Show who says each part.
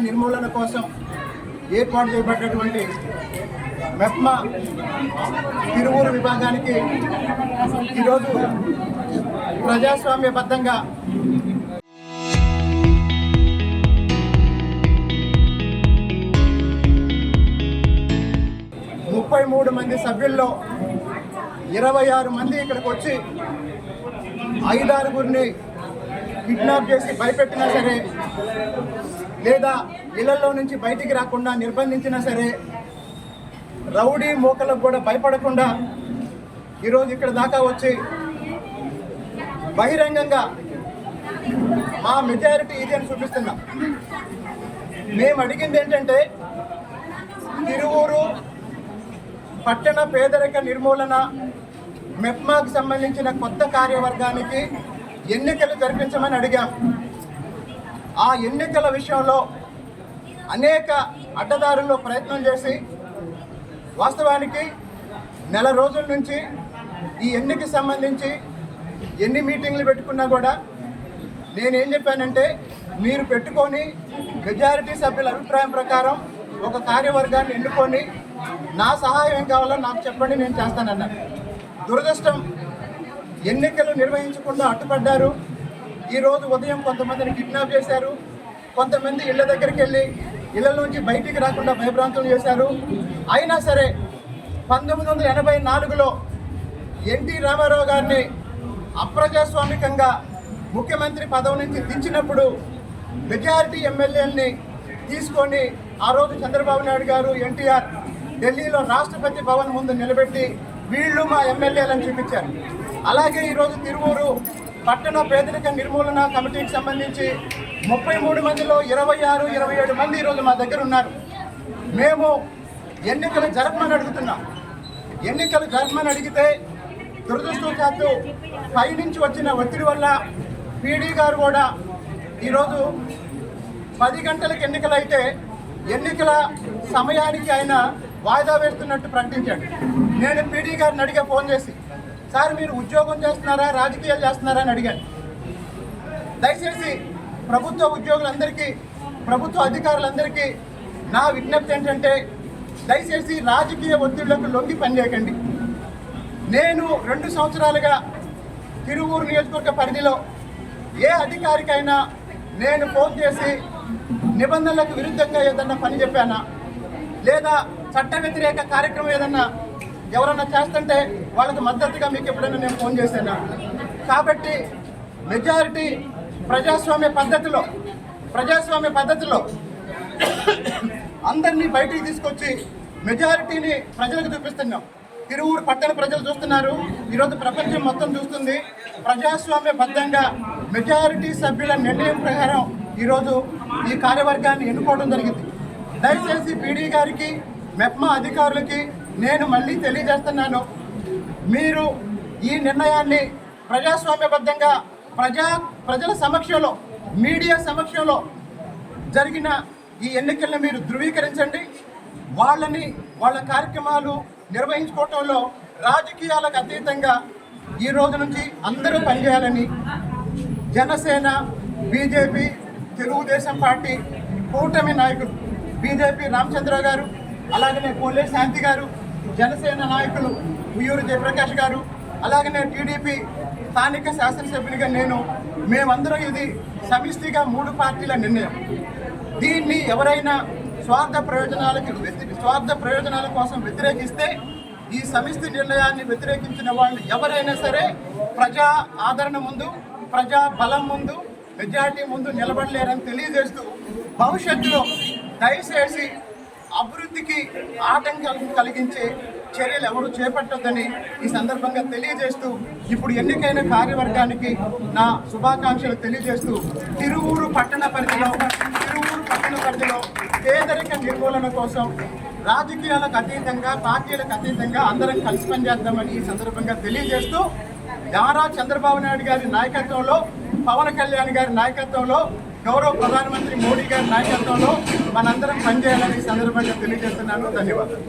Speaker 1: నిర్మూలన కోసం ఏర్పాటు చేయబడినటువంటి మెప్మా తిరువూరు విభాగానికి ఈరోజు ప్రజాస్వామ్యబద్ధంగా 33 మంది సభ్యుల్లో 26 మంది ఇక్కడికి వచ్చి 5-6 కిడ్నాప్ చేసి భయపెట్టినా సరే, లేదా ఇళ్లలో నుంచి బయటికి రాకుండా నిర్బంధించినా సరే, రౌడీ మోకలకు కూడా భయపడకుండా ఈరోజు ఇక్కడ దాకా వచ్చి బహిరంగంగా మా మెజారిటీ ఇది అని చూపిస్తున్నాం. మేము అడిగింది ఏంటంటే, తిరువూరు పట్టణ పేదరిక నిర్మూలన మెప్మాకు సంబంధించిన కొత్త కార్యవర్గానికి ఎన్నికలు జరిపించమని అడిగాం. ఆ ఎన్నికల విషయంలో అనేక అడ్డదారుల్లో ప్రయత్నం చేసి వాస్తవానికి నెల రోజుల నుంచి ఈ ఎన్నికకి సంబంధించి ఎన్ని మీటింగ్లు పెట్టుకున్నా కూడా నేనేం చెప్పానంటే, మీరు పెట్టుకొని మెజారిటీ సభ్యుల అభిప్రాయం ప్రకారం ఒక కార్యవర్గాన్ని ఎన్నుకొని నా సహాయం ఏం కావాలో నాకు చెప్పండి, నేను చేస్తానన్నాను. దురదృష్టం, ఎన్నికలు నిర్వహించకుండా అడ్డుపడ్డారు. ఈరోజు ఉదయం కొంతమందిని కిడ్నాప్ చేశారు, కొంతమంది ఇళ్ల దగ్గరికి వెళ్ళి ఇళ్ల నుంచి బయటికి రాకుండా భయభ్రాంతులు చేశారు. అయినా సరే 1984లో ఎన్టీ రామారావు గారిని అప్రజాస్వామికంగా ముఖ్యమంత్రి పదవి నుంచి దించినప్పుడు మెజారిటీ ఎమ్మెల్యేలని తీసుకొని ఆ రోజు చంద్రబాబు నాయుడు గారు, ఎన్టీఆర్ ఢిల్లీలో రాష్ట్రపతి భవన్ ముందు నిలబెట్టి వీళ్ళు మా ఎమ్మెల్యేలను చూపించారు. అలాగే ఈరోజు తిరువూరు పట్టణ పేదరిక నిర్మూలన కమిటీకి సంబంధించి 33 మందిలో 26-27 మంది ఈరోజు మా దగ్గర ఉన్నారు. మేము ఎన్నికలు జరపమని అడుగుతున్నాం. ఎన్నికలు జరపమని అడిగితే దురదృష్టవశాత్తు పైనుంచి వచ్చిన ఒత్తిడి వల్ల పీడీ గారు కూడా ఈరోజు 10 గంటలకు ఎన్నికలు అయితే ఎన్నికల సమయానికి ఆయన వాయిదా వేస్తున్నట్టు ప్రకటించాడు. నేను పీడీ గారిని అడిగా ఫోన్ చేసి, సార్ మీరు ఉద్యోగం చేస్తున్నారా, రాజకీయాలు చేస్తున్నారా అని అడిగాను. దయచేసి ప్రభుత్వ ఉద్యోగులందరికీ, ప్రభుత్వ అధికారులందరికీ నా విజ్ఞప్తి ఏంటంటే, దయచేసి రాజకీయ ఒత్తిళ్లకు లొంగి పనిచేయకండి. నేను 2 సంవత్సరాలుగా తిరువూరు నియోజకవర్గ పరిధిలో ఏ అధికారికైనా నేను ఫోన్ చేసి నిబంధనలకు విరుద్ధంగా ఏదన్నా పని చెప్పానా, లేదా చట్ట వ్యతిరేక కార్యక్రమం ఏదన్నా ఎవరన్నా చేస్తుంటే వాళ్ళకి మద్దతుగా మీకు ఎప్పుడైనా నేను ఫోన్ చేశానా? కాబట్టి మెజారిటీ ప్రజాస్వామ్య పద్ధతిలో అందరినీ బయటికి తీసుకొచ్చి మెజారిటీని ప్రజలకు చూపిస్తున్నాం. తిరువూరు పట్టణ ప్రజలు చూస్తున్నారు, ఈరోజు ప్రపంచం మొత్తం చూస్తుంది. ప్రజాస్వామ్యబద్ధంగా మెజారిటీ సభ్యుల నిర్ణయం ప్రకారం ఈరోజు ఈ కార్యవర్గాన్ని ఎన్నుకోవడం జరిగింది. దయచేసి పీడీ గారికి, మెప్మా అధికారులకి నేను మళ్ళీ తెలియజేస్తున్నాను, మీరు ఈ నిర్ణయాన్ని ప్రజాస్వామ్యబద్ధంగా ప్రజల సమక్షంలో, మీడియా సమక్షంలో జరిగిన ఈ ఎన్నికలను మీరు ధృవీకరించండి. వాళ్ళ కార్యక్రమాలు నిర్వహించుకోవటంలో రాజకీయాలకు అతీతంగా ఈ రోజు నుంచి అందరూ పనిచేయాలని జనసేన, బీజేపీ, తెలుగుదేశం పార్టీ కూటమి నాయకులు బీజేపీ రామచంద్ర గారు, అలాగనే కోల్లే శాంతి గారు, జనసేన నాయకులు ఉయ్యూరు జయప్రకాష్ గారు, అలాగనే టీడీపీ స్థానిక శాసనసభ్యునిగా మేమందరం ఇది సమిష్టిగా 3 పార్టీల నిర్ణయం. దీన్ని ఎవరైనా స్వార్థ ప్రయోజనాల కోసం వ్యతిరేకిస్తే, ఈ సమిష్టి నిర్ణయాన్ని వ్యతిరేకించిన వాళ్ళు ఎవరైనా సరే ప్రజా ఆదరణ ముందు, ప్రజా బలం ముందు, మెజారిటీ ముందు నిలబడలేరని తెలియజేస్తూ, భవిష్యత్తులో దయచేసి అభివృద్ధికి ఆటంకాలను కలిగించే చర్యలు ఎవరు చేపట్టొద్దని ఈ సందర్భంగా తెలియజేస్తూ, ఇప్పుడు ఎన్నికైన కార్యవర్గానికి నా శుభాకాంక్షలు తెలియజేస్తూ, తిరువూరు పట్టణ పరిధిలో పేదరిక నిర్మూలన కోసం రాజకీయాలకు అతీతంగా, పార్టీలకు అతీతంగా అందరం కలిసి పనిచేద్దామని ఈ సందర్భంగా తెలియజేస్తూ, నారా చంద్రబాబు నాయుడు గారి నాయకత్వంలో, పవన్ కళ్యాణ్ గారి నాయకత్వంలో, గౌరవ ప్రధానమంత్రి మోడీ గారి నాయకత్వంలో మనందరం పనిచేయాలని ఈ సందర్భంగా తెలియజేస్తున్నాను. ధన్యవాదాలు.